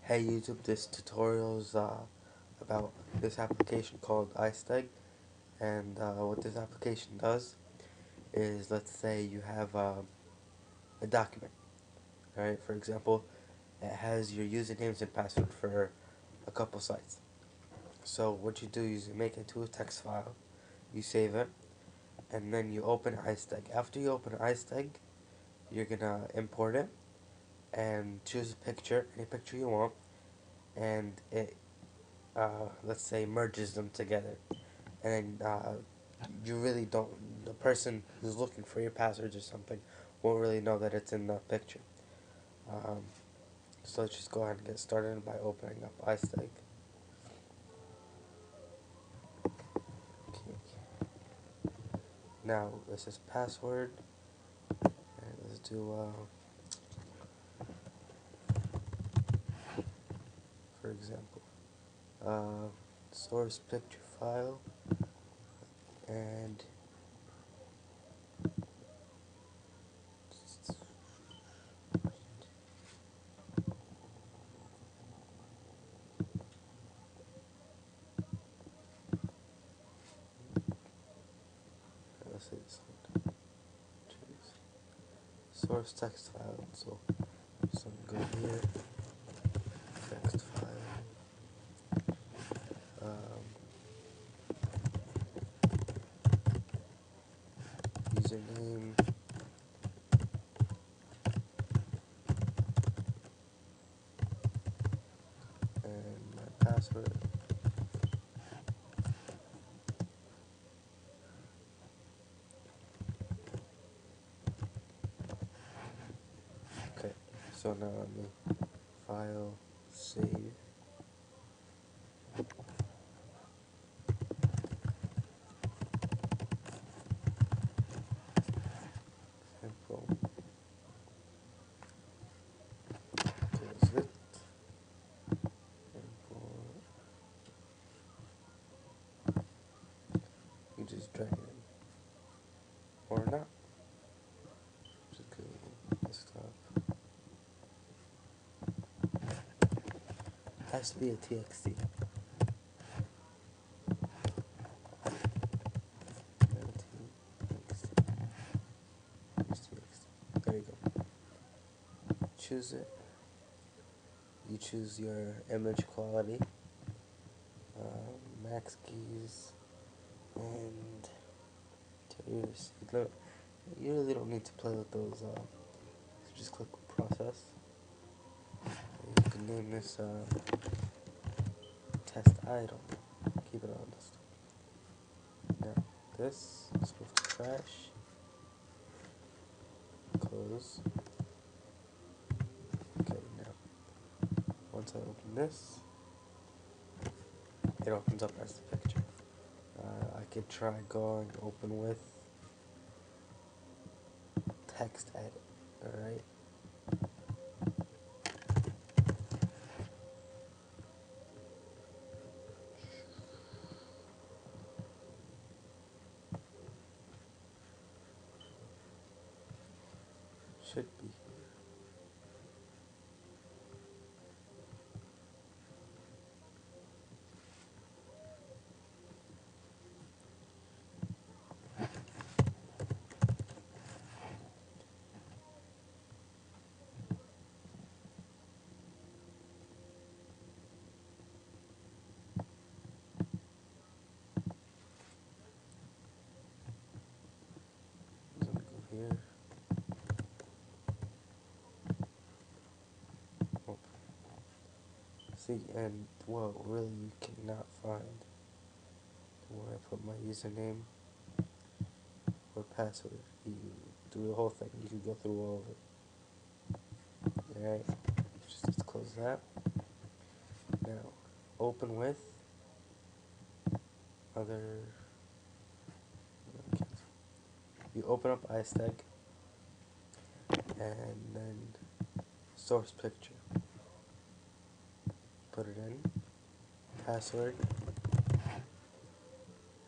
Hey YouTube, this tutorial is about this application called iSteg, and what this application does is, let's say you have a document, alright? For example, it has your usernames and password for a couple sites. So what you do is you make it into a text file, you save it, and then you open iSteg. After you open iSteg, you're gonna import it and choose a picture, any picture you want, and it let's say merges them together, and you really don't, the person who's looking for your passwords or something won't really know that it's in the picture. um, so let's just go ahead and get started by opening up iSteg. Okay. Now this is password, and let's do for example source picture file, and let's say this one, choose source text file. So go here, text file, username, and my password. Okay, so now let me file, save, sample, close it, import. You just drag it in, or not. Just go desktop. Has to be a txt. There you go. Choose it. You choose your image quality, max keys, and tears. You really don't need to play with those. Just click process. You can name this test item. Keep it on this. Now this, let's move to trash. Close. Okay, now once I open this, it opens up as the picture. I could try going open with text edit. Alright. Should be. I'm gonna go here. Open. See, and well, really, you cannot find where I put my username or password. You do the whole thing. You can go through all of it. Alright, just close that. Now, open with other. You open up iSteg, and then source picture. Put it in, password,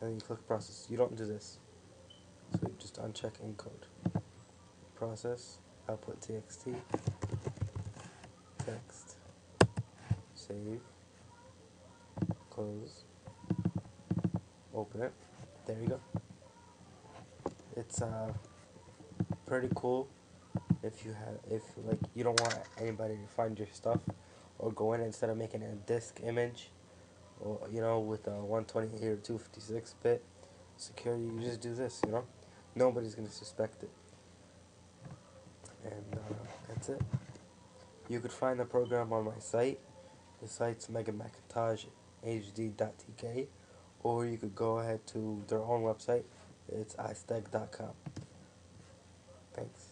and then you click process. You don't do this, so you just uncheck encode. Process, output txt, text. save, close, open it. There you go. It's pretty cool if like you don't want anybody to find your stuff or go in instead of making a disk image or with a 128 or 256 bit security. You just do this. Nobody's gonna suspect it, and that's it. You could find the program on my site. The site's MegaMacintoshHD.tk, or you could go ahead to their own website. It's iSteg.com. Thanks.